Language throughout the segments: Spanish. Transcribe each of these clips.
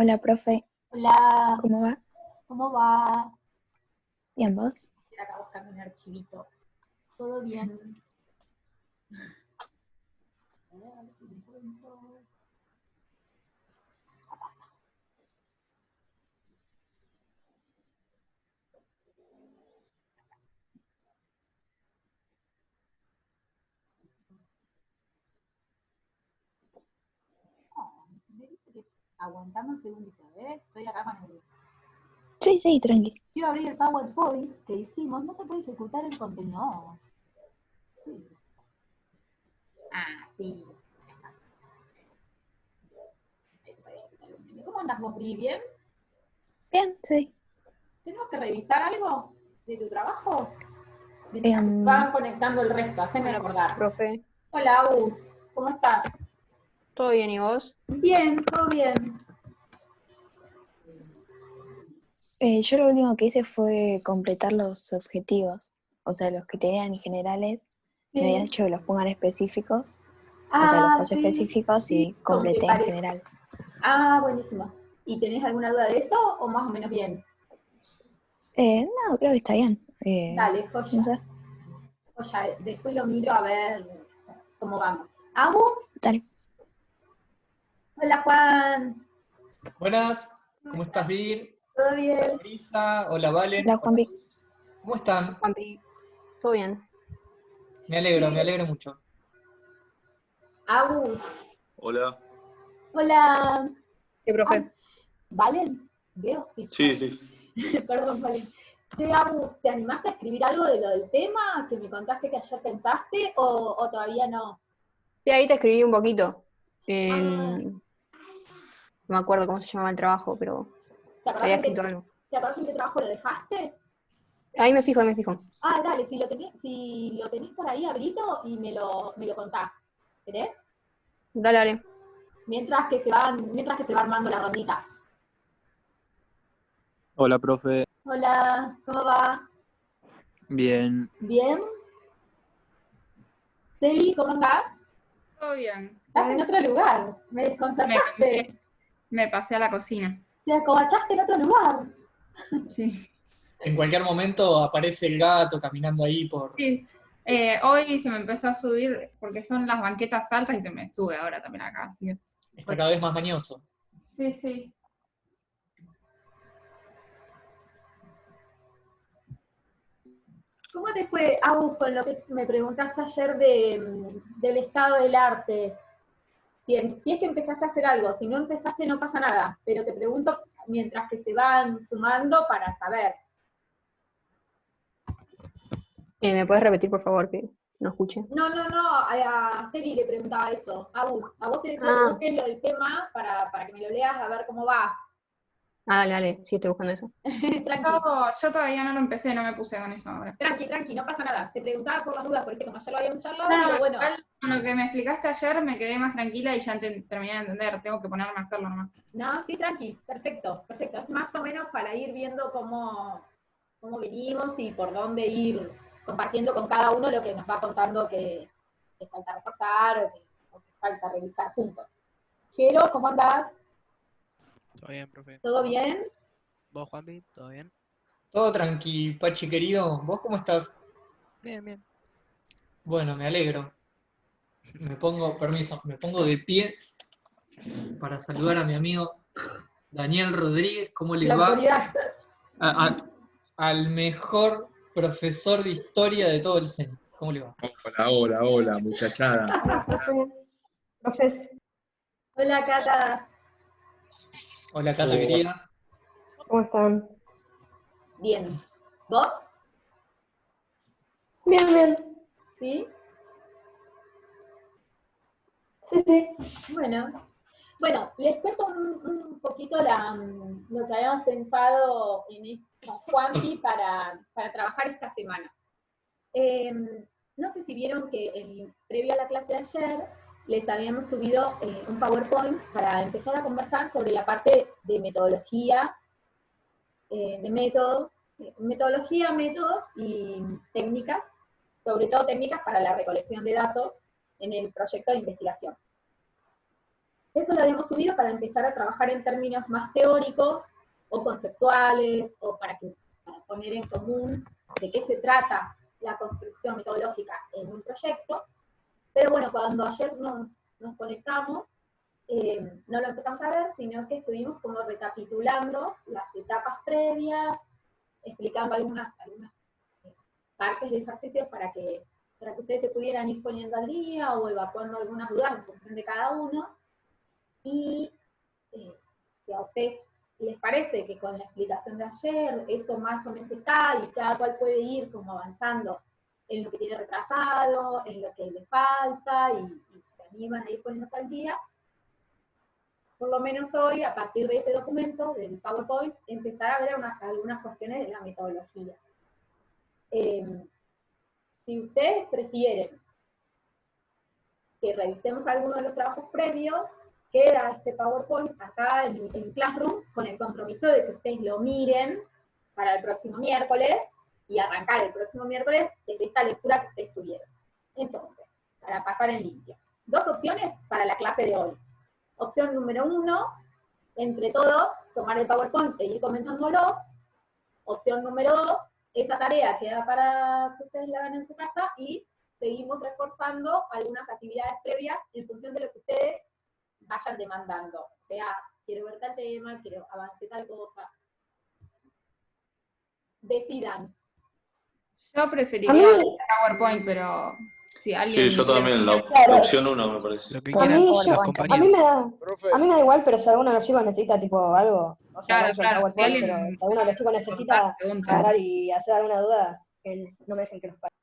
Hola, profe, Hola, ¿cómo va? ¿cómo va? Bien, ¿vos? Estoy acá buscando un archivito. ¿Todo bien? A ver si lo encuentro. No, me dice que aguantame un segundito, ¿eh? Estoy acá con el... Sí, tranqui. Quiero abrir el PowerPoint que hicimos. No se puede ejecutar el contenido. Sí. Ah, sí. ¿Cómo andas vos, Pri? ¿Bien? Bien, sí. ¿Tenemos que revisar algo de tu trabajo? Mientras Em, van conectando el resto, haceme Hola, acordar. profe. Hola, Agus. ¿Cómo estás? ¿Todo bien y vos? Bien, todo bien. yo lo último que hice fue completar los objetivos, o sea, los que tenían generales, me habían Sí. hecho que los pongan específicos, o sea, los Ah, puse sí, específicos sí, y con que completé en parezca. general. Ah, buenísimo. ¿Y tenés alguna duda de eso o más o menos bien? No, creo que está bien. Dale, No joya. sé, Joya, después lo miro a ver cómo vamos. ¿Agus? dale. Hola, Juan. Buenas, ¿Cómo ¿cómo estás, estás? Vir? ¿Todo Hola, bien? Marisa. Hola, Valen. Hola, Hola, Juanpi. Luz. ¿Cómo están? Juanpi, ¿todo bien? Me Sí. alegro mucho. Agus. Hola. Hola. ¿Qué, profe? ¿Valen? ¿Veo? Sí. Sí, sí. Perdón, Valen. Che, Agus, ¿te animaste a escribir algo de lo del tema que me contaste que ayer pensaste o todavía no? Sí, ahí te escribí un poquito. Ah, No me acuerdo cómo se llamaba el trabajo, pero ¿te acordás había en escrito algo. qué trabajo lo dejaste? Ahí me fijo, ahí me fijo. Ah, dale, si lo tenés por ahí, abrito y me lo contás. ¿Querés? Dale, dale. Mientras que se va armando la rondita. Hola, profe. Hola, ¿cómo va? Bien. ¿Bien? Celi, ¿cómo andás? Todo bien. Estás en otro lugar. Me Me desconcertaste. cambié, me pasé a la cocina. Te acobachaste en otro lugar. Sí. En cualquier momento aparece el gato caminando ahí por... Sí. Hoy se me empezó a subir, porque son las banquetas altas y se me sube ahora también acá. Así que, Está cada vez más mañoso. sí, sí. ¿Cómo te fue, Agus, con lo que me preguntaste ayer del estado del arte? Si es que empezaste a hacer algo, si no empezaste no pasa nada, pero te pregunto mientras que se van sumando para saber. ¿Me puedes repetir, por favor, que no escuché? No, a Celi le preguntaba eso. A vos te decía que Ah, busques lo del tema para que me lo leas a ver cómo va. dale, dale. Sí, estoy buscando eso. Tranqui, Yo todavía no lo empecé, no me puse con eso ahora. tranqui, no pasa nada. Te preguntaba por las dudas, porque como ya lo habíamos charlado, No, digo, no, bueno, igual con lo que me explicaste ayer me quedé más tranquila y ya terminé de entender. Tengo que ponerme a hacerlo nomás. no, sí, tranqui, perfecto. Es más o menos para ir viendo cómo venimos y por dónde ir compartiendo con cada uno lo que nos va contando que falta repasar o que falta revisar juntos. Jero, ¿cómo andás? Todo bien, profe. ¿Todo bien? ¿Vos, Juanpi? ¿Todo bien? Todo tranqui, Pachi querido. ¿Vos cómo estás? Bien, bien. Bueno, me alegro. Permiso, me pongo de pie para saludar a mi amigo Daniel Rodríguez. ¿Cómo le La va? autoridad. A- a- Al mejor profesor de historia de todo el CENI. ¿Cómo le va? Hola, muchachada. Hola, profe. Profes. Hola, Cata. Hola, Cata Oh, querida. ¿Cómo están? Bien. ¿Vos? Bien, bien. ¿Sí? Sí. Bueno, les cuento un poquito lo que habíamos pensado con Juanpi para trabajar esta semana. No sé si vieron que previo a la clase de ayer les habíamos subido un PowerPoint para empezar a conversar sobre la parte de metodología, de métodos y técnicas, sobre todo técnicas para la recolección de datos en el proyecto de investigación. Eso lo habíamos subido para empezar a trabajar en términos más teóricos o conceptuales, o para poner en común de qué se trata la construcción metodológica en un proyecto. Pero bueno, cuando ayer nos conectamos, no lo empezamos a ver, sino que estuvimos como recapitulando las etapas previas, explicando algunas partes de ejercicios para que ustedes se pudieran ir poniendo al día o evacuando algunas dudas en función de cada uno. Y si a ustedes les parece que con la explicación de ayer eso más o menos está y cada cual puede ir como avanzando en lo que tiene retrasado, en lo que le falta y se animan a ir poniéndose al día, por lo menos hoy, a partir de ese documento, del PowerPoint, empezar a ver algunas cuestiones de la metodología. Si ustedes prefieren que revisemos algunos de los trabajos previos, queda este PowerPoint acá en Classroom con el compromiso de que ustedes lo miren para el próximo miércoles y arrancar el próximo miércoles desde esta lectura que ustedes tuvieron. Entonces, para pasar en limpio. 2 opciones para la clase de hoy. Opción número 1, entre todos, tomar el PowerPoint e ir comentándolo. Opción número 2, esa tarea queda para que ustedes la hagan en su casa y seguimos reforzando algunas actividades previas en función de lo que ustedes vayan demandando. O sea, quiero ver tal tema, quiero avanzar tal cosa. Decidan. Yo preferiría A mí- el PowerPoint, pero si alguien... Sí, yo también, la Claro. opción 1 me parece. Lo que A quieran mí, los yo- compañeros. a mí me da igual, pero si alguno de los chicos necesita tipo algo, o sea, Claro, no uso el claro, si PowerPoint, alguien- pero si alguno de los chicos necesita pregunta. agarrar y hacer alguna duda, que no me dejen que los pare.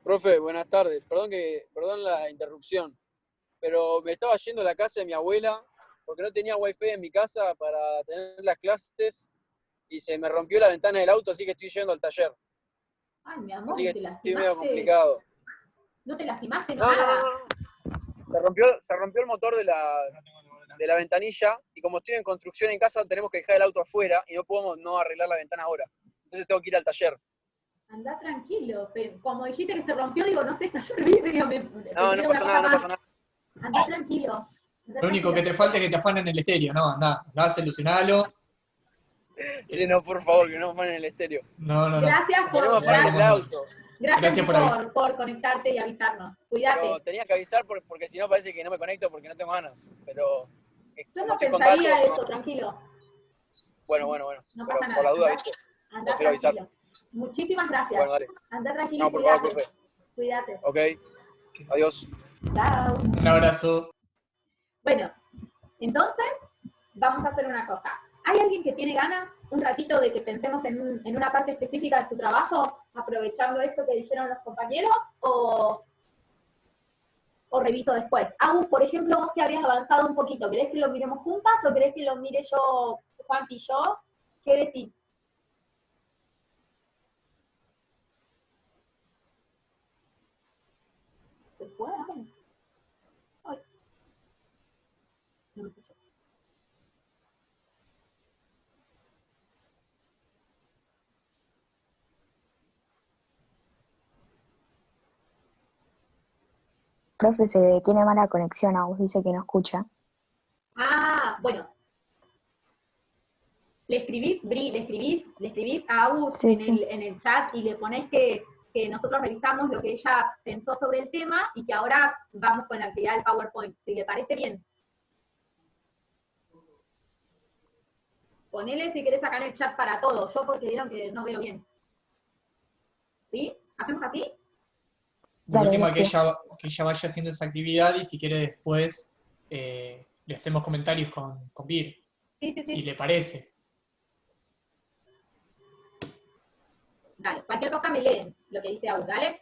Profe, buenas tardes. Perdón la interrupción, pero me estaba yendo a la casa de mi abuela porque no tenía wifi en mi casa para tener las clases y se me rompió la ventana del auto, así que estoy yendo al taller. Ay, mi amor, Así que ¿te estoy medio lastimaste? complicado. ¿No te lastimaste? No. Se rompió el motor de la ventanilla y como estoy en construcción en casa tenemos que dejar el auto afuera y no podemos no arreglar la ventana ahora. Entonces tengo que ir al taller. Andá tranquilo. Como dijiste que se rompió, digo, no sé, estalló el vidrio. No pasa nada. Andá tranquilo. Lo único que te falta es que te afanen el estéreo, ¿no? Andá a solucionarlo. Sí, no, por favor, que no me ponen el estéreo. No. Gracias Que no me por, afanen el auto. gracias por avisar. por conectarte y avisarnos. Cuídate. Pero tenía que avisar porque si no parece que no me conecto porque no tengo ganas. Pero Yo como no estoy con pensaría datos, eso, no. tranquilo. Bueno. No Pero pasa nada. por la duda, Andá ¿viste? Prefiero avisar. tranquilo. Muchísimas gracias. Bueno, dale. Andá tranquilo No, y por favor, cuídate. profe. Cuídate. Ok. Adiós. Chao. Un abrazo. Bueno, entonces vamos a hacer una cosa. ¿Hay alguien que tiene ganas un ratito de que pensemos en una parte específica de su trabajo, aprovechando esto que dijeron los compañeros, o reviso después? Agus, por ejemplo, vos que habías avanzado un poquito, ¿querés que lo miremos juntas o querés que lo mire yo, Juan y yo? ¿Qué decís? ¿Se puede? Ay. No me escucho. Profe, se tiene mala conexión, Agus dice que no escucha. Ah, bueno. Le escribís a Agus Sí, en el chat y le ponés que nosotros revisamos lo que ella pensó sobre el tema y que ahora vamos con la actividad del PowerPoint, si le parece bien. Ponele si querés sacar el chat para todos, yo porque vieron que no veo bien. ¿Sí? ¿Hacemos así? De Dale, última, dale. que ella vaya haciendo esa actividad y si quiere después le hacemos comentarios con Vir, Sí. si le parece. Dale, cualquier cosa me leen lo que dice Agus, ¿dale?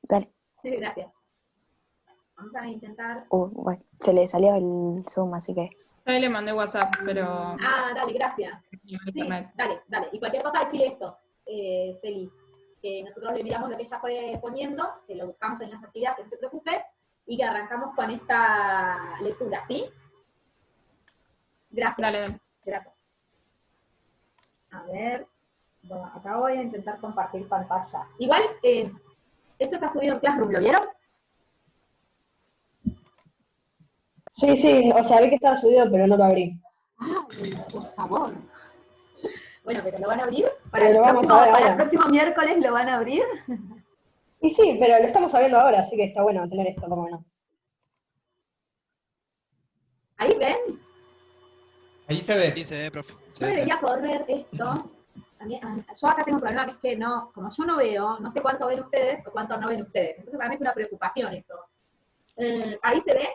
Dale. Gracias. Vamos a intentar... Bueno, se le salió el Zoom, así que... Yo ahí le mandé WhatsApp, pero... Ah, dale, gracias. Sí, Internet. dale. Y cualquier cosa decirle esto, Feli, que nosotros le miramos lo que ella fue poniendo, que lo buscamos en las actividades, que no se preocupe, y que arrancamos con esta lectura, ¿sí? Gracias. Dale. Gracias. A ver, bueno, acá voy a intentar compartir pantalla. Igual, esto está subido en Classroom, ¿lo vieron? Sí, sí, o sea, vi que estaba subido, pero no lo abrí. Ay, por favor. Bueno, pero ¿lo van a abrir? Pero lo vamos a ver Para el ahora. próximo miércoles lo van a abrir. Y sí, pero lo estamos sabiendo ahora, así que está bueno tener esto, como no. Ahí ven, Ahí se Sí, ve. se ve, profe. yo Se ve, se ve. debería correr esto. También, yo acá tengo un problema que es que no, como yo no veo, no sé cuánto ven ustedes o cuánto no ven ustedes. Entonces para mí es una preocupación eso. Ahí se ve.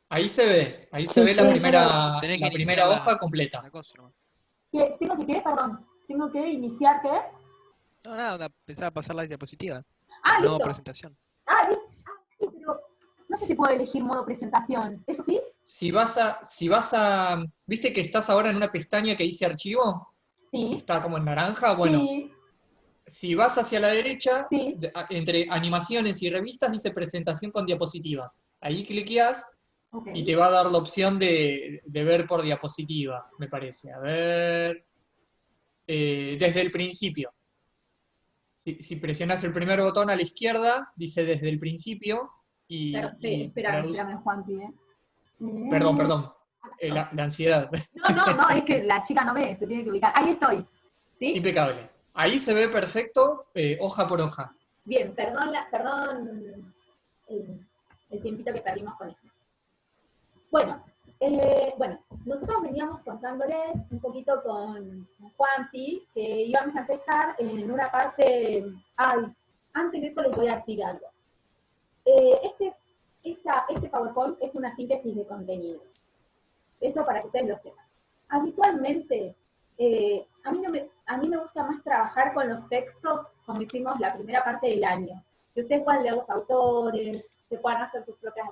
Ahí se ve. Ahí se Sí, ve sí, la yo primera, Tenés que la iniciar primera hoja completa. la cosa nomás. ¿Tengo que qué? Perdón. ¿Tengo que iniciar qué? No, nada, pensaba pasar la diapositiva. Ah, Modo listo. presentación. Listo. Sí, pero no sé si puedo elegir modo presentación. ¿Eso sí? ¿Viste que estás ahora en una pestaña que dice archivo? Sí. Está como en naranja. Bueno, Sí. si vas hacia la derecha, Sí. entre animaciones y revistas dice presentación con diapositivas. Ahí cliqueas Ok. y te va a dar la opción de ver por diapositiva, me parece. A ver. Desde el principio. Si presionas el primer botón a la izquierda, dice desde el principio y Espérame, Juanpi, Perdón. La ansiedad. No, es que la chica no ve, se tiene que ubicar. Ahí estoy. ¿Sí? Impecable. Ahí se ve perfecto, hoja por hoja. Bien, perdón el tiempito que perdimos con esto. Bueno, nosotros veníamos contándoles un poquito con Juanpi que íbamos a empezar en una parte. Antes de eso les voy a decir algo. Este PowerPoint es una síntesis de contenido. Esto para que ustedes lo sepan. Habitualmente, a mí me gusta más trabajar con los textos como hicimos la primera parte del año. Que ustedes puedan leer los autores, que puedan hacer sus propias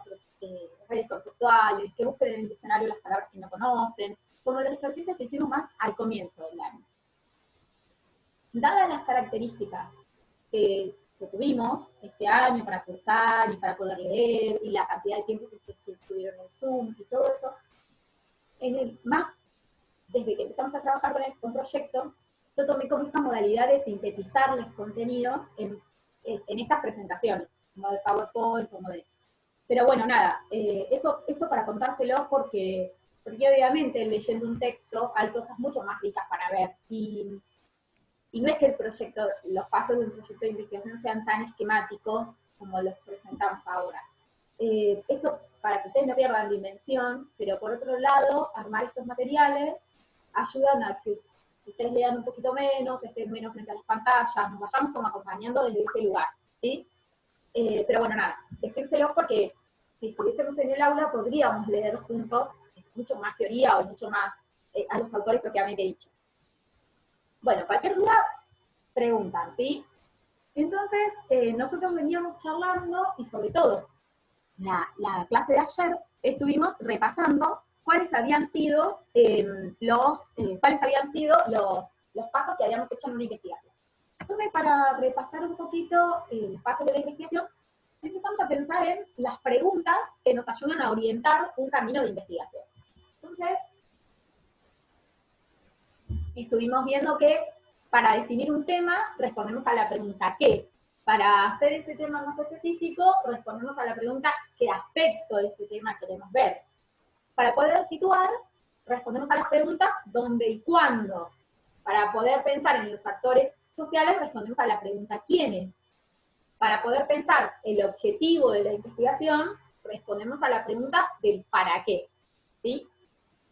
redes conceptuales, que busquen en el diccionario las palabras que no conocen, como los ejercicios que hicimos más al comienzo del año. Dadas las características que tuvimos este año para cursar y para poder leer, y la cantidad de tiempo que estuvieron en Zoom y todo eso, desde que empezamos a trabajar con el proyecto, yo tomé como esta modalidad de sintetizarles contenido en estas presentaciones, como de PowerPoint, Pero bueno, nada, eso para contárselo porque obviamente leyendo un texto hay cosas mucho más ricas para ver, y no es que los pasos de un proyecto de investigación sean tan esquemáticos como los presentamos ahora. Esto para que ustedes no pierdan dimensión, pero por otro lado, armar estos materiales ayudan a que ustedes lean un poquito menos, estén menos frente a las pantallas, nos vayamos como acompañando desde ese lugar, ¿sí? Pero bueno, nada, decírselo porque si estuviésemos en el aula podríamos leer juntos mucho más teoría o mucho más a los autores propiamente dichos. Bueno, cualquier duda, preguntan, ¿sí? Entonces, nosotros veníamos charlando y sobre todo, la clase de ayer estuvimos repasando cuáles habían sido los pasos que habíamos hecho en una investigación. Entonces, para repasar un poquito los pasos de la investigación, empezamos a pensar en las preguntas que nos ayudan a orientar un camino de investigación. Entonces, estuvimos viendo que para definir un tema respondemos a la pregunta ¿qué? Para hacer ese tema más específico respondemos a la pregunta ¿qué aspecto de ese tema queremos ver? Para poder situar respondemos a las preguntas ¿dónde y cuándo? Para poder pensar en los factores sociales respondemos a la pregunta ¿quiénes? Para poder pensar el objetivo de la investigación respondemos a la pregunta del ¿para qué? ¿Sí?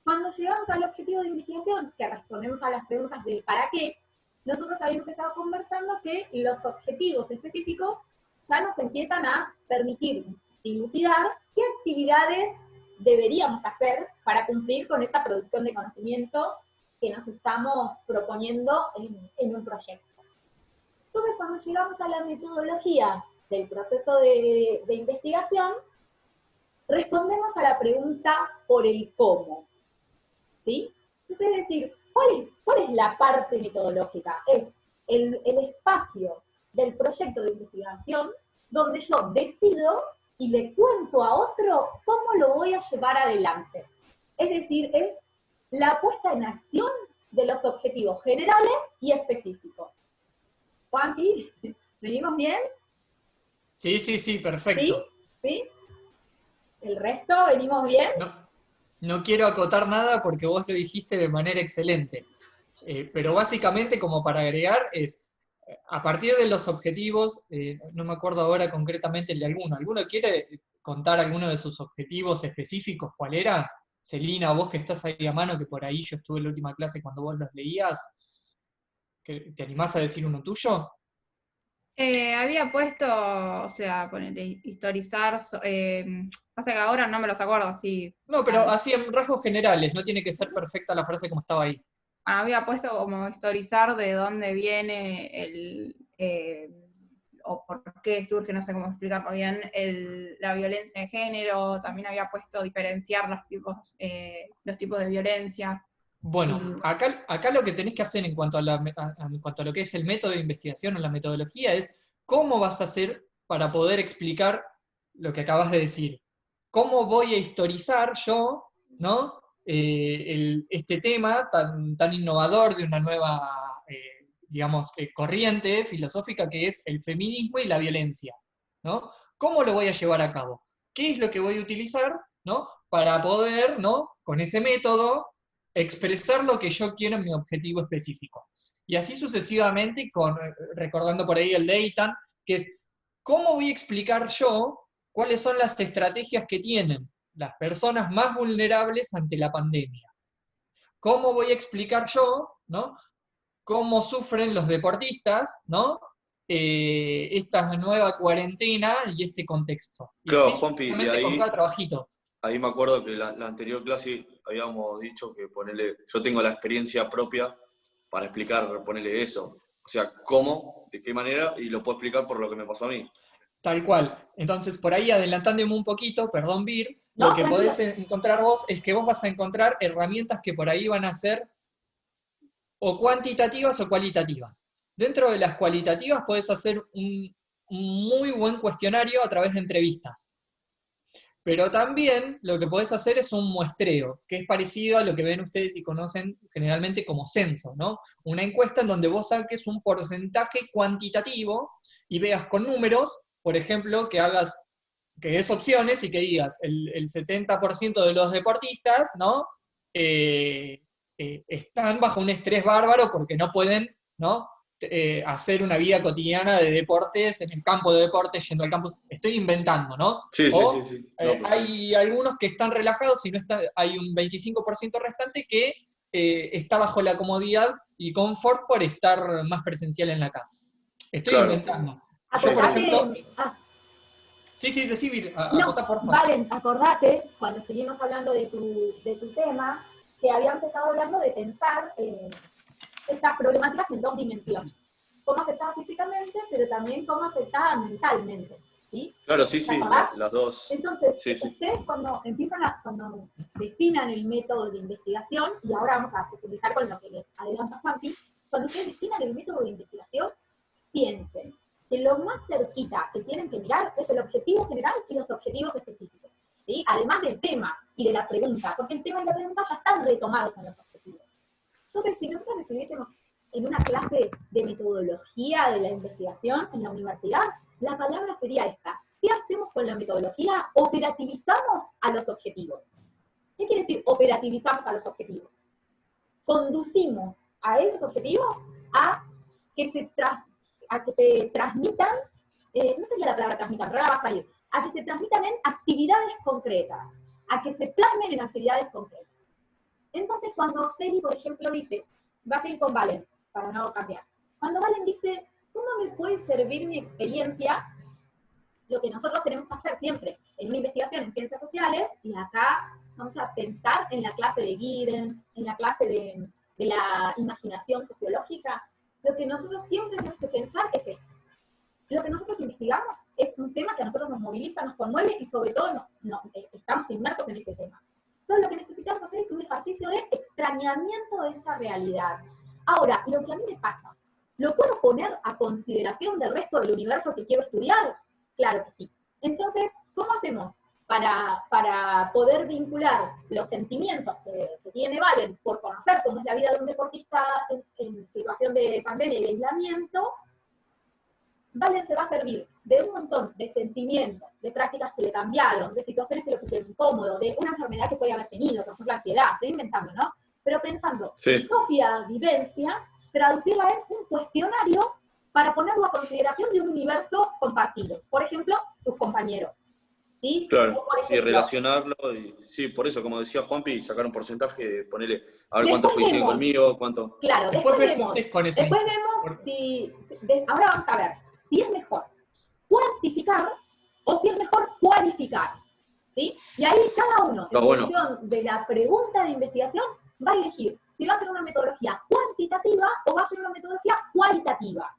Cuando llegamos al objetivo de investigación, que respondemos a las preguntas del ¿para qué?, nosotros habíamos estado conversando que los objetivos específicos ya nos empiezan a permitir dilucidar qué actividades deberíamos hacer para cumplir con esa producción de conocimiento que nos estamos proponiendo en un proyecto. Entonces, cuando llegamos a la metodología del proceso de investigación, respondemos a la pregunta por el cómo. ¿Sí? Es decir, ¿cuál es la parte metodológica? Es el espacio del proyecto de investigación donde yo decido y le cuento a otro cómo lo voy a llevar adelante. Es decir, es la puesta en acción de los objetivos generales y específicos. Juanpi, ¿venimos bien? Sí, perfecto. ¿Sí? ¿El resto venimos bien? No quiero acotar nada porque vos lo dijiste de manera excelente. Pero básicamente, como para agregar, es a partir de los objetivos, no me acuerdo ahora concretamente el de alguno. ¿Alguno quiere contar alguno de sus objetivos específicos? ¿Cuál era? Celina, vos que estás ahí a mano, que por ahí yo estuve en la última clase cuando vos los leías, ¿te animás a decir uno tuyo? Había puesto, o sea, ponele, historizar, pasa que ahora no me los acuerdo así. No, pero así en rasgos generales, no tiene que ser perfecta la frase como estaba ahí. Había puesto como historizar de dónde viene o por qué surge, no sé cómo explicarlo bien, la violencia de género. También había puesto diferenciar los tipos de violencia. Bueno, acá lo que tenés que hacer en cuanto en cuanto a lo que es el método de investigación o la metodología es cómo vas a hacer para poder explicar lo que acabas de decir. ¿Cómo voy a historizar yo, ¿no? Este tema tan innovador de una nueva, digamos, corriente filosófica que es el feminismo y la violencia, ¿no? ¿Cómo lo voy a llevar a cabo? ¿Qué es lo que voy a utilizar, ¿no? Para poder, ¿no? Con ese método, expresar lo que yo quiero en mi objetivo específico. Y así sucesivamente, recordando por ahí el Leighton, que es, ¿cómo voy a explicar yo cuáles son las estrategias que tienen las personas más vulnerables ante la pandemia? ¿Cómo voy a explicar yo, ¿no? Cómo sufren los deportistas, ¿no? Esta nueva cuarentena y este contexto. Y Claro, así Juanpi, y sucesivamente con cada trabajito. ahí me acuerdo que la anterior clase habíamos dicho que yo tengo la experiencia propia para explicar, ponerle eso. O sea, cómo, de qué manera, y lo puedo explicar por lo que me pasó a mí. Tal cual. Entonces, por ahí adelantándome un poquito, perdón, Vir, No, lo que tranquilo. podés encontrar vos es que vos vas a encontrar herramientas que por ahí van a ser o cuantitativas o cualitativas. Dentro de las cualitativas podés hacer un muy buen cuestionario a través de entrevistas. Pero también lo que podés hacer es un muestreo, que es parecido a lo que ven ustedes y conocen generalmente como censo, ¿no? Una encuesta en donde vos saques un porcentaje cuantitativo y veas con números, por ejemplo, que des opciones y que digas el 70% de los deportistas, ¿no? Están bajo un estrés bárbaro porque no pueden, ¿no? Hacer una vida cotidiana de deportes en el campo de deportes, yendo al campus. Estoy inventando, ¿no? Sí. No, Hay algunos que están relajados y hay un 25% restante que está bajo la comodidad y confort por estar más presencial en la casa. Estoy Claro. inventando. Sí, Yo, por sí. ejemplo... Ah, Sí, decí, no, acotá, por favor. Valen, acordate, cuando seguimos hablando de tu tema, que habíamos estado hablando de pensar estas problemáticas en dos dimensiones. Cómo afectaba físicamente, pero también cómo afectaba mentalmente. ¿Sí? Claro, sí, las dos. Entonces, Sí. ustedes cuando cuando destinan el método de investigación, y ahora vamos a profundizar con lo que les adelanta Juanpi, cuando ustedes destinan el método de investigación, piensen que lo más cerquita que tienen que mirar es el objetivo general y los objetivos específicos. ¿Sí? Además del tema y de la pregunta, porque el tema y la pregunta ya están retomados en los objetivos. Entonces, si nosotros estuviésemos en una clase de metodología de la investigación en la universidad, la palabra sería esta. ¿Qué hacemos con la metodología? Operativizamos a los objetivos. ¿Qué quiere decir operativizamos a los objetivos? Conducimos a esos objetivos a que se transmitan, no sería la palabra transmitan, pero ahora va a salir, a que se transmitan en actividades concretas, a que se plasmen en actividades concretas. Entonces, cuando Celi, por ejemplo, dice, va a seguir con Valen, para no cambiar. Cuando Valen dice, ¿cómo me puede servir mi experiencia? Lo que nosotros tenemos que hacer siempre en una investigación en ciencias sociales, y acá vamos a pensar en la clase de Giddens, en la clase de la imaginación sociológica, lo que nosotros siempre tenemos que pensar es esto. Lo que nosotros investigamos es un tema que a nosotros nos moviliza, nos conmueve, y sobre todo estamos inmersos en ese tema. Entonces lo que necesitamos hacer es un ejercicio de extrañamiento de esa realidad. Ahora, lo que a mí me pasa, ¿lo puedo poner a consideración del resto del universo que quiero estudiar? Claro que sí. Entonces, ¿cómo hacemos para poder vincular los sentimientos que tiene Valen por conocer cómo es la vida de un deportista en situación de pandemia y de aislamiento? Valen se va a servir de un montón de sentimientos, de prácticas que le cambiaron, de situaciones que lo pusieron incómodo, de una enfermedad que podía haber tenido, por ejemplo, la ansiedad, estoy inventando, ¿no? Pero pensando, Sí. su propia vivencia, traducirla en un cuestionario para ponerlo a consideración de un universo compartido. Por ejemplo, tus compañeros. ¿Sí? Claro, O por y ejemplo, relacionarlo, y sí, por eso, como decía Juanpi, sacar un porcentaje, ponerle, a ver cuántos después coinciden vemos, conmigo, cuánto... claro, Después después ves qué vemos, haces con esa después info. vemos ahora vamos a ver si es mejor cuantificar o si es mejor cualificar. ¿Sí? Y ahí cada uno, en bueno. función de la pregunta de investigación, va a elegir si va a ser una metodología cuantitativa o va a ser una metodología cualitativa.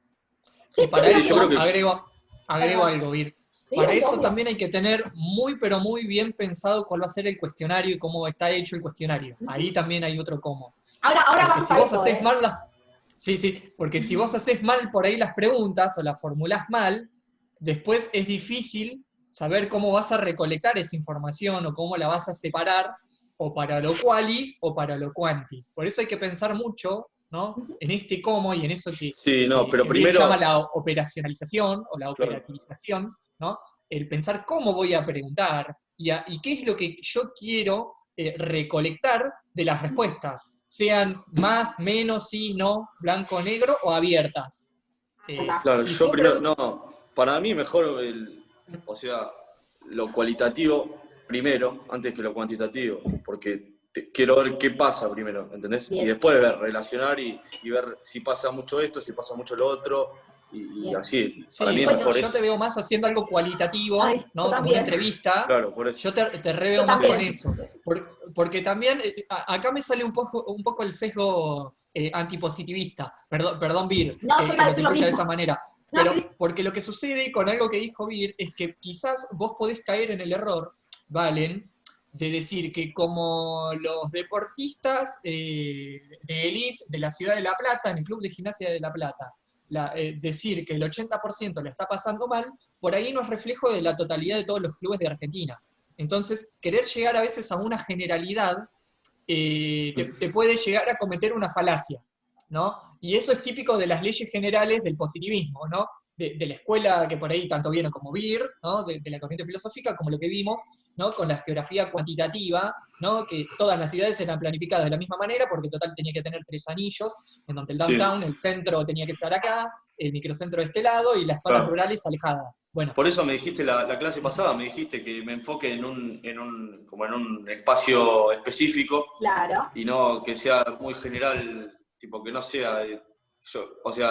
Y para sería yo eso creo que- agrego Perdón. algo, Vir. Sí, Para obvio, eso obvio. también hay que tener muy, pero muy bien pensado cuál va a ser el cuestionario y cómo está hecho el cuestionario. Ahí también hay otro cómo. Ahora Porque vamos si a vos eso, haces mal las... Sí, porque si vos haces mal por ahí las preguntas o las formulás mal, después es difícil saber cómo vas a recolectar esa información o cómo la vas a separar o para lo quali o para lo quanti. Por eso hay que pensar mucho, ¿no? En este cómo y en eso que, Sí, no, pero que Bill primero... llama la operacionalización o la Claro. operativización, ¿no? El pensar cómo voy a preguntar y qué es lo que yo quiero recolectar de las respuestas, sean más, menos, sí, no, blanco, negro o abiertas. Claro, Si yo siempre- primero, no, para mí mejor o sea, lo cualitativo primero, antes que lo cuantitativo, porque quiero ver qué pasa primero, ¿entendés? Bien. Y después ver, relacionar y ver si pasa mucho esto, si pasa mucho lo otro, y Bien. así. Sí, Para mí es bueno, mejor yo eso. te veo más haciendo algo cualitativo, Ay, yo ¿no? Como también. una entrevista. Claro, por eso. Yo te reveo Yo más también. con eso. Porque también, acá me sale un poco el sesgo antipositivista. Perdón, Vir, No, yo iba a que lo decir lo incluya de mismo. esa manera. No, Pero sí. porque lo que sucede con algo que dijo Vir es que quizás vos podés caer en el error, Valen, de decir que como los deportistas de élite de la ciudad de La Plata, en el Club de Gimnasia de La Plata, decir que el 80% le está pasando mal, por ahí no es reflejo de la totalidad de todos los clubes de Argentina. Entonces, querer llegar a veces a una generalidad te puede llegar a cometer una falacia, ¿no? Y eso es típico de las leyes generales del positivismo, ¿no? De la escuela que por ahí tanto viene como Beer, ¿no? De la corriente filosófica, como lo que vimos, ¿no? Con la geografía cuantitativa, ¿no? Que todas las ciudades eran planificadas de la misma manera, porque total tenía que tener 3 anillos, en donde el downtown, el centro tenía que estar acá, el microcentro de este lado y las zonas Claro. rurales alejadas. Bueno, Por eso me dijiste la clase pasada, me dijiste que me enfoque en un espacio específico Claro. y no que sea muy general, tipo que no sea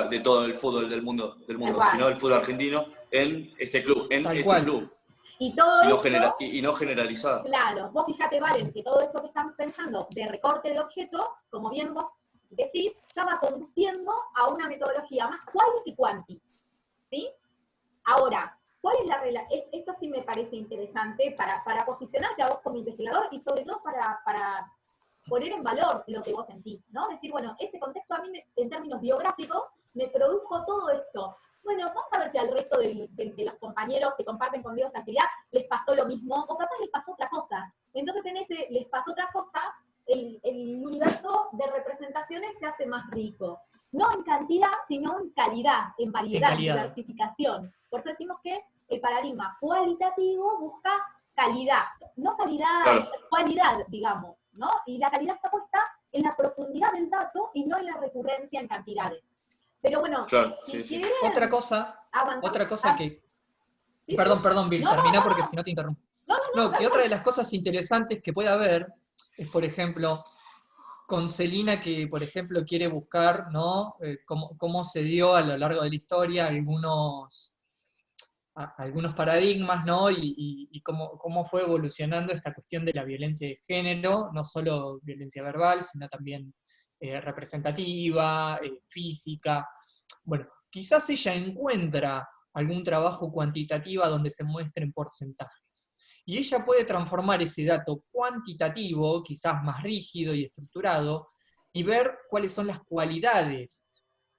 de todo el fútbol del mundo, Igual. sino el fútbol argentino en este club, Tal cual. club. Y todo Y no, esto, y no generalizar. claro, vos fíjate, Valen, que todo esto que estamos pensando de recorte de objetos, como bien vos decís, ya va conduciendo a una metodología más quali que quanti. ¿Sí? Ahora, ¿cuál es la relación? Esto sí me parece interesante para posicionarte a vos como investigador y sobre todo para poner en valor lo que vos sentís, ¿no? Decir, bueno, este contexto a mí, en términos biográficos, me produjo todo esto. Bueno, vamos a ver si al resto de los compañeros que comparten conmigo esta actividad les pasó lo mismo, o capaz les pasó otra cosa. Entonces, en ese les pasó otra cosa, el universo de representaciones se hace más rico. No en cantidad, sino en calidad, en variedad, en calidad. diversificación. Por eso decimos que el paradigma cualitativo busca calidad, no calidad, Claro. cualidad, digamos, ¿no? Y la calidad está puesta en la profundidad del dato y no en la recurrencia en cantidades. Pero bueno, Claro, si sí. quieren, otra cosa avanzamos. que... Sí, Perdón, Bill, No, no, termina no, porque no. si no te interrumpo. No, No, y otra de las cosas interesantes que puede haber es, por ejemplo, con Celina que, por ejemplo, quiere buscar, ¿no? Cómo se dio a lo largo de la historia algunos paradigmas, ¿no? Y cómo fue evolucionando esta cuestión de la violencia de género, no solo violencia verbal, sino también representativa, física. Bueno, quizás ella encuentra algún trabajo cuantitativo donde se muestren porcentajes. Y ella puede transformar ese dato cuantitativo, quizás más rígido y estructurado, y ver cuáles son las cualidades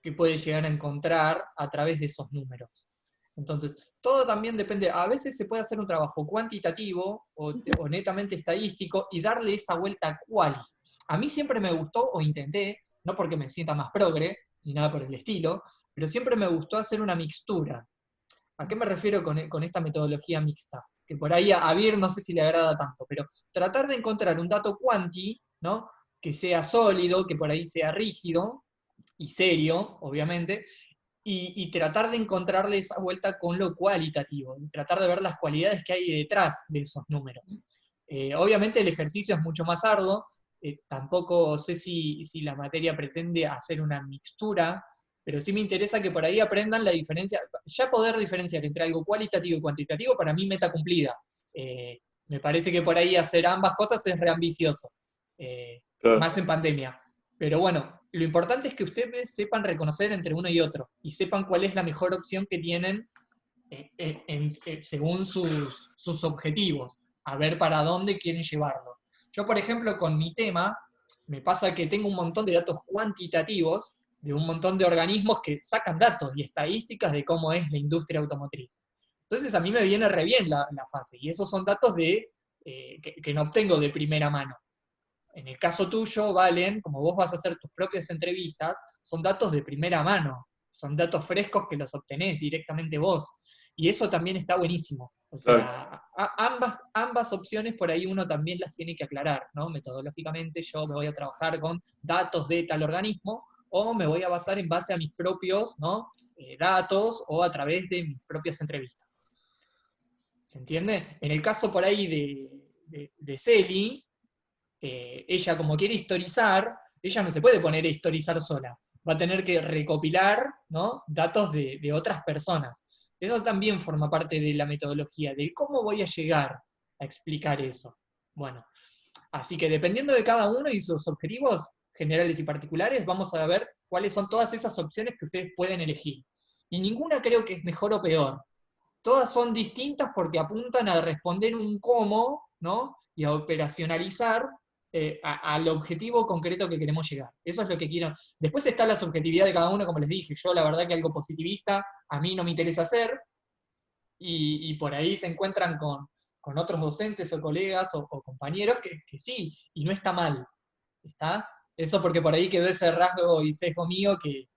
que puede llegar a encontrar a través de esos números. Entonces, todo también depende, a veces se puede hacer un trabajo cuantitativo o netamente estadístico y darle esa vuelta quali. A mí siempre me gustó, o intenté, no porque me sienta más progre, ni nada por el estilo, pero siempre me gustó hacer una mixtura ¿A qué me refiero con esta metodología mixta? Que por ahí a Vir no sé si le agrada tanto, pero tratar de encontrar un dato cuanti, ¿no? Que sea sólido, que por ahí sea rígido y serio, obviamente, y tratar de encontrarle esa vuelta con lo cualitativo, y tratar de ver las cualidades que hay detrás de esos números. Obviamente el ejercicio es mucho más arduo, tampoco sé si la materia pretende hacer una mixtura, pero sí me interesa que por ahí aprendan la diferencia, ya poder diferenciar entre algo cualitativo y cuantitativo, para mí meta cumplida. Me parece que por ahí hacer ambas cosas es reambicioso, Claro. más en pandemia. Pero bueno, lo importante es que ustedes sepan reconocer entre uno y otro, y sepan cuál es la mejor opción que tienen según sus objetivos, a ver para dónde quieren llevarlo. Yo, por ejemplo, con mi tema, me pasa que tengo un montón de datos cuantitativos, de un montón de organismos que sacan datos y estadísticas de cómo es la industria automotriz. Entonces a mí me viene re bien la fase, y esos son datos que no obtengo de primera mano. En el caso tuyo, Valen, como vos vas a hacer tus propias entrevistas, son datos de primera mano, son datos frescos que los obtenés directamente vos. Y eso también está buenísimo. O sea, ambas opciones por ahí uno también las tiene que aclarar, ¿no? Metodológicamente yo me voy a trabajar con datos de tal organismo, o me voy a basar en base a mis propios, ¿no? Datos, o a través de mis propias entrevistas. ¿Se entiende? En el caso por ahí de Celi, ella como quiere historizar, ella no se puede poner a historizar sola. Va a tener que recopilar, ¿no? Datos de otras personas. Eso también forma parte de la metodología, de cómo voy a llegar a explicar eso. Bueno, así que dependiendo de cada uno y sus objetivos generales y particulares, vamos a ver cuáles son todas esas opciones que ustedes pueden elegir. Y ninguna creo que es mejor o peor. Todas son distintas porque apuntan a responder un cómo, ¿no? Y a operacionalizar al objetivo concreto que queremos llegar. Eso es lo que quiero. Después está la subjetividad de cada uno, como les dije. Yo la verdad que algo positivista a mí no me interesa hacer, y por ahí se encuentran con otros docentes o colegas o compañeros que sí, y no está mal. ¿Está? Eso porque por ahí quedó ese rasgo y sesgo mío que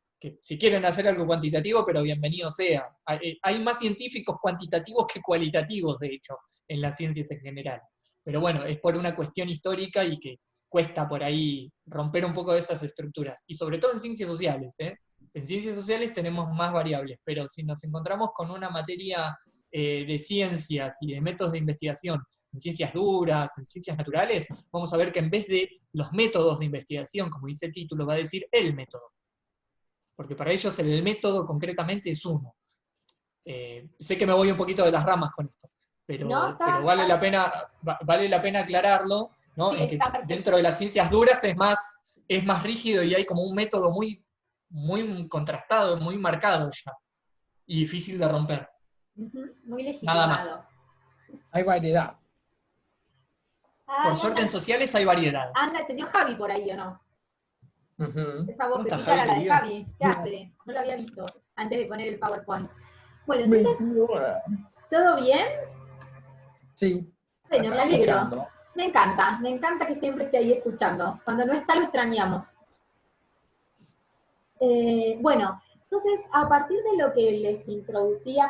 si quieren hacer algo cuantitativo, pero bienvenido sea. Hay más científicos cuantitativos que cualitativos, de hecho, en las ciencias en general. Pero bueno, es por una cuestión histórica y que cuesta por ahí romper un poco de esas estructuras. Y sobre todo en ciencias sociales, ¿eh? En ciencias sociales tenemos más variables, pero si nos encontramos con una materia de ciencias y de métodos de investigación, en ciencias duras, en ciencias naturales, vamos a ver que en vez de los métodos de investigación, como dice el título, va a decir el método. Porque para ellos el método concretamente es uno. Sé que me voy un poquito de las ramas con esto, pero vale la pena aclararlo, ¿no? Sí, en que dentro de las ciencias duras es más rígido y hay como un método muy, muy contrastado, muy marcado ya, y difícil de romper. Muy legitimado. Nada más. Hay variedad. Por suerte en sociales hay variedad. Anda el señor Javi por ahí, ¿o no? Esa voz ¿Cómo está era la Javi, de Javi. ¿Qué hace? No lo había visto antes de poner el PowerPoint. Bueno, entonces, ¿todo bien? Sí. Bueno, me alegro. Me encanta que siempre esté ahí escuchando. Cuando no está, lo extrañamos. Bueno, entonces, a partir de lo que les introducía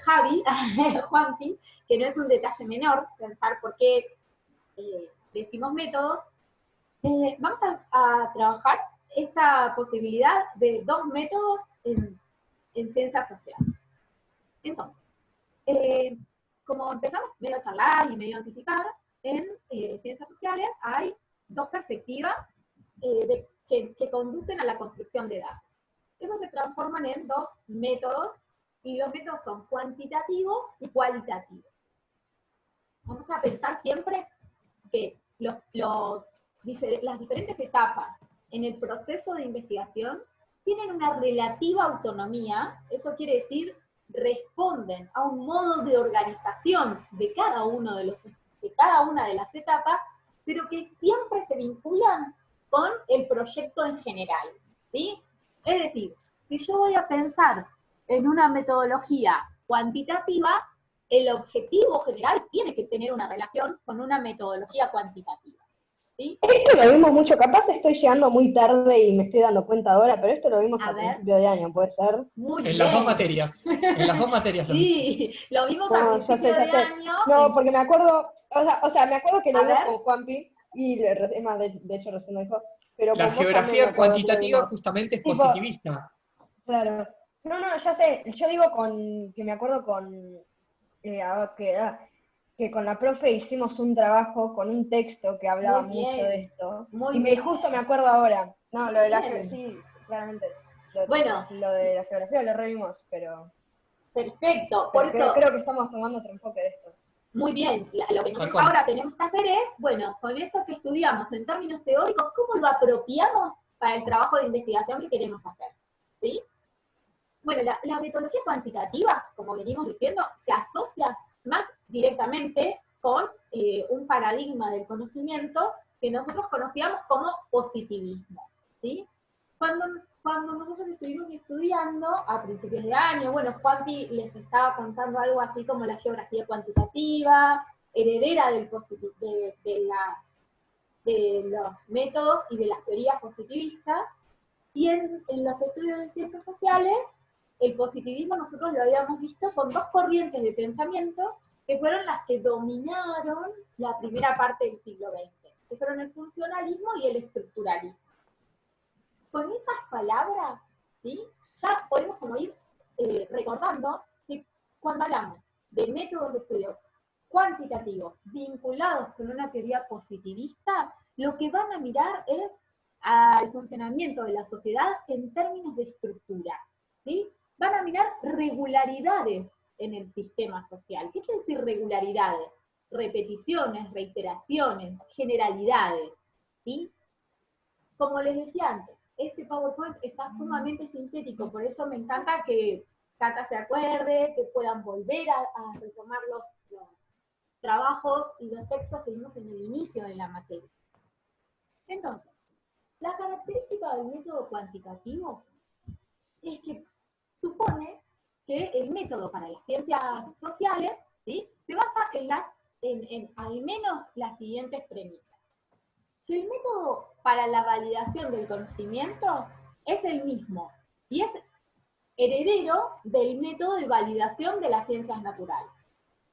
Javi, Juanpi, que no es un detalle menor, pensar por qué decimos métodos, vamos a trabajar esta posibilidad de dos métodos en ciencias sociales. Entonces, como empezamos medio a charlar y medio a anticipar, en ciencias sociales hay dos perspectivas que conducen a la construcción de datos. Esos se transforman en dos métodos, y los métodos son cuantitativos y cualitativos. Vamos a pensar siempre que las diferentes etapas en el proceso de investigación tienen una relativa autonomía. Eso quiere decir, responden a un modo de organización de cada una de las etapas, pero que siempre se vinculan con el proyecto en general, ¿sí? Es decir, si yo voy a pensar en una metodología cuantitativa, el objetivo general tiene que tener una relación con una metodología cuantitativa. ¿sí? Esto lo vimos mucho, capaz estoy llegando muy tarde y me estoy dando cuenta ahora, pero esto lo vimos A a ver. principio de año, ¿puede ser? Muy En bien. las dos materias. En las dos materias lo mismo. Sí, lo vimos a No, ya principio sé, de ya sé. año. No, porque me acuerdo, o sea, me acuerdo que lo A vimos ver. con Juanpi, y es más, de hecho recién lo dijo, pero La con vos también me geografía acuerdo que lo cuantitativa vimos. justamente es Tipo, positivista. claro. No, ya sé, yo digo que me acuerdo que con la profe hicimos un trabajo con un texto que hablaba Muy mucho de bien. esto. Muy Y bien. justo me acuerdo ahora. No, lo de la Bien. sí, claramente. Bueno. Lo de la geografía lo revimos, pero Perfecto. Por eso, creo que estamos tomando otro enfoque de esto. muy bien. Lo que nosotros cual. ahora tenemos que hacer es, bueno, con eso que estudiamos en términos teóricos, ¿cómo lo apropiamos para el trabajo de investigación que queremos hacer? ¿Sí? Bueno, la metodología cuantitativa, como venimos diciendo, se asocia más directamente con un paradigma del conocimiento que nosotros conocíamos como positivismo, ¿sí? Cuando nosotros estuvimos estudiando a principios de año, bueno, Juanpi les estaba contando algo así como la geografía cuantitativa, heredera de los métodos y de las teorías positivistas, y en los estudios de ciencias sociales, el positivismo nosotros lo habíamos visto con dos corrientes de pensamiento que fueron las que dominaron la primera parte del siglo XX, que fueron el funcionalismo y el estructuralismo. Con esas palabras, ¿sí? Ya podemos como ir recordando que cuando hablamos de métodos de estudio cuantitativos vinculados con una teoría positivista, lo que van a mirar es al funcionamiento de la sociedad en términos de estructura, ¿sí? Van a mirar regularidades en el sistema social. ¿Qué quiere decir regularidades? Repeticiones, reiteraciones, generalidades, ¿sí? Como les decía antes, este PowerPoint está sumamente sintético, por eso me encanta que Cata se acuerde, que puedan volver a retomar los trabajos y los textos que vimos en el inicio de la materia. Entonces, la característica del método cuantitativo es que supone que el método para las ciencias sociales, ¿sí?, se basa en al menos las siguientes premisas. Que el método para la validación del conocimiento es el mismo y es heredero del método de validación de las ciencias naturales.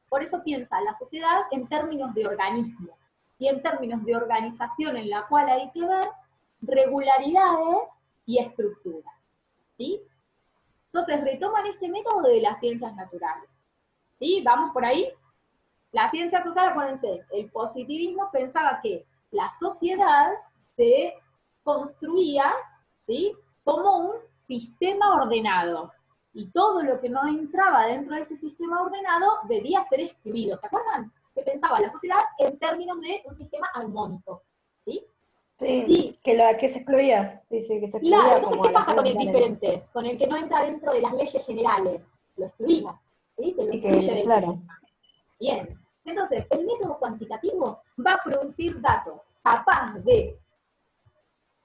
Por eso piensa la sociedad en términos de organismo y en términos de organización en la cual hay que ver regularidades y estructuras, ¿sí? Entonces retoman este método de las ciencias naturales, ¿sí? Vamos por ahí. La ciencia social, acuérdense, el positivismo pensaba que la sociedad se construía, ¿sí?, como un sistema ordenado. Y todo lo que no entraba dentro de ese sistema ordenado debía ser excluido. ¿Se acuerdan? Que pensaba la sociedad en términos de un sistema armónico, ¿sí? Sí, Y, que se excluía. Sí, que se excluía. claro, entonces, como ¿qué a las pasa con el leyes diferente? Con el que no entra dentro de las leyes generales. Lo excluimos, ¿sí? Se lo excluye del claro. sistema. Bien. Entonces, el método cuantitativo va a producir datos capaz de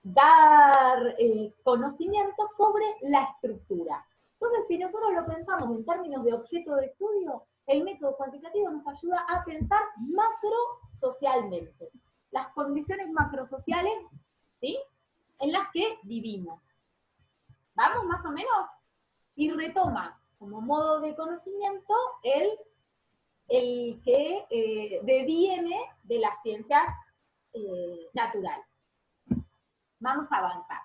dar conocimiento sobre la estructura. Entonces, si nosotros lo pensamos en términos de objeto de estudio, el método cuantitativo nos ayuda a pensar macrosocialmente. Las condiciones macrosociales, ¿sí?, en las que vivimos. ¿Vamos más o menos? Y retoma como modo de conocimiento el que deviene de las ciencias naturales. Vamos a avanzar.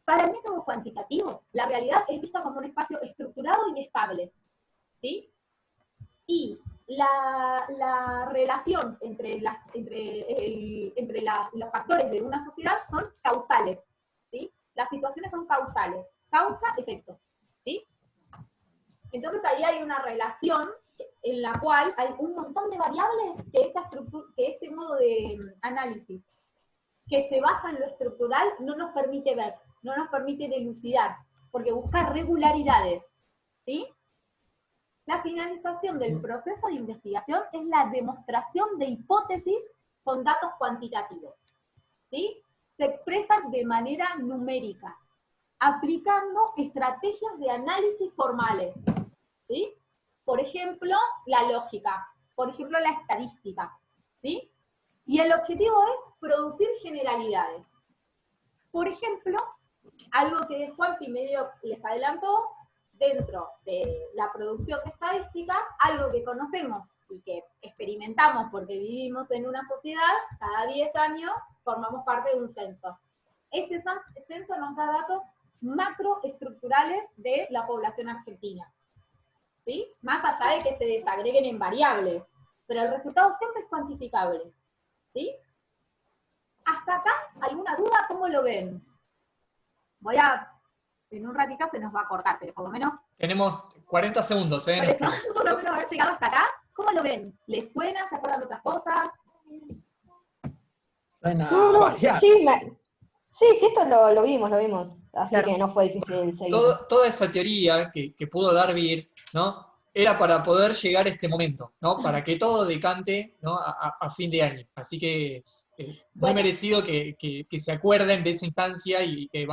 Para el método cuantitativo, la realidad es vista como un espacio estructurado y estable, ¿sí? Y la relación entre los factores de una sociedad son causales, ¿sí? Las situaciones son causales. Causa-efecto, ¿sí? Entonces ahí hay una relación en la cual hay un montón de variables que este modo de análisis que se basa en lo estructural no nos permite ver, no nos permite dilucidar, porque busca regularidades, ¿sí? La finalización del proceso de investigación es la demostración de hipótesis con datos cuantitativos, ¿sí? Se expresan de manera numérica, aplicando estrategias de análisis formales, ¿sí? Por ejemplo, la lógica, por ejemplo, la estadística, ¿sí? Y el objetivo es producir generalidades. Por ejemplo, algo que Juanpi medio les adelantó, dentro de la producción de estadística, algo que conocemos y que experimentamos porque vivimos en una sociedad, cada 10 años formamos parte de un censo. Ese censo nos da datos macroestructurales de la población argentina, ¿sí? Más allá de que se desagreguen en variables, pero el resultado siempre es cuantificable, ¿sí? Hasta acá, ¿alguna duda? ¿Cómo lo ven? En un ratito se nos va a cortar, pero por lo menos... Tenemos 40 segundos, ¿eh? Por eso, por lo menos haber llegado hasta acá, ¿cómo lo ven? ¿Les suena? ¿Se acuerdan de otras cosas? Suena No, variado. sí, esto lo vimos, así Claro. que no fue difícil seguir. Toda esa teoría que pudo dar Beer, ¿no? Era para poder llegar a este momento, ¿no? Para que todo decante, ¿no? a fin de año. Así que muy Bueno. merecido que se acuerden de esa instancia y que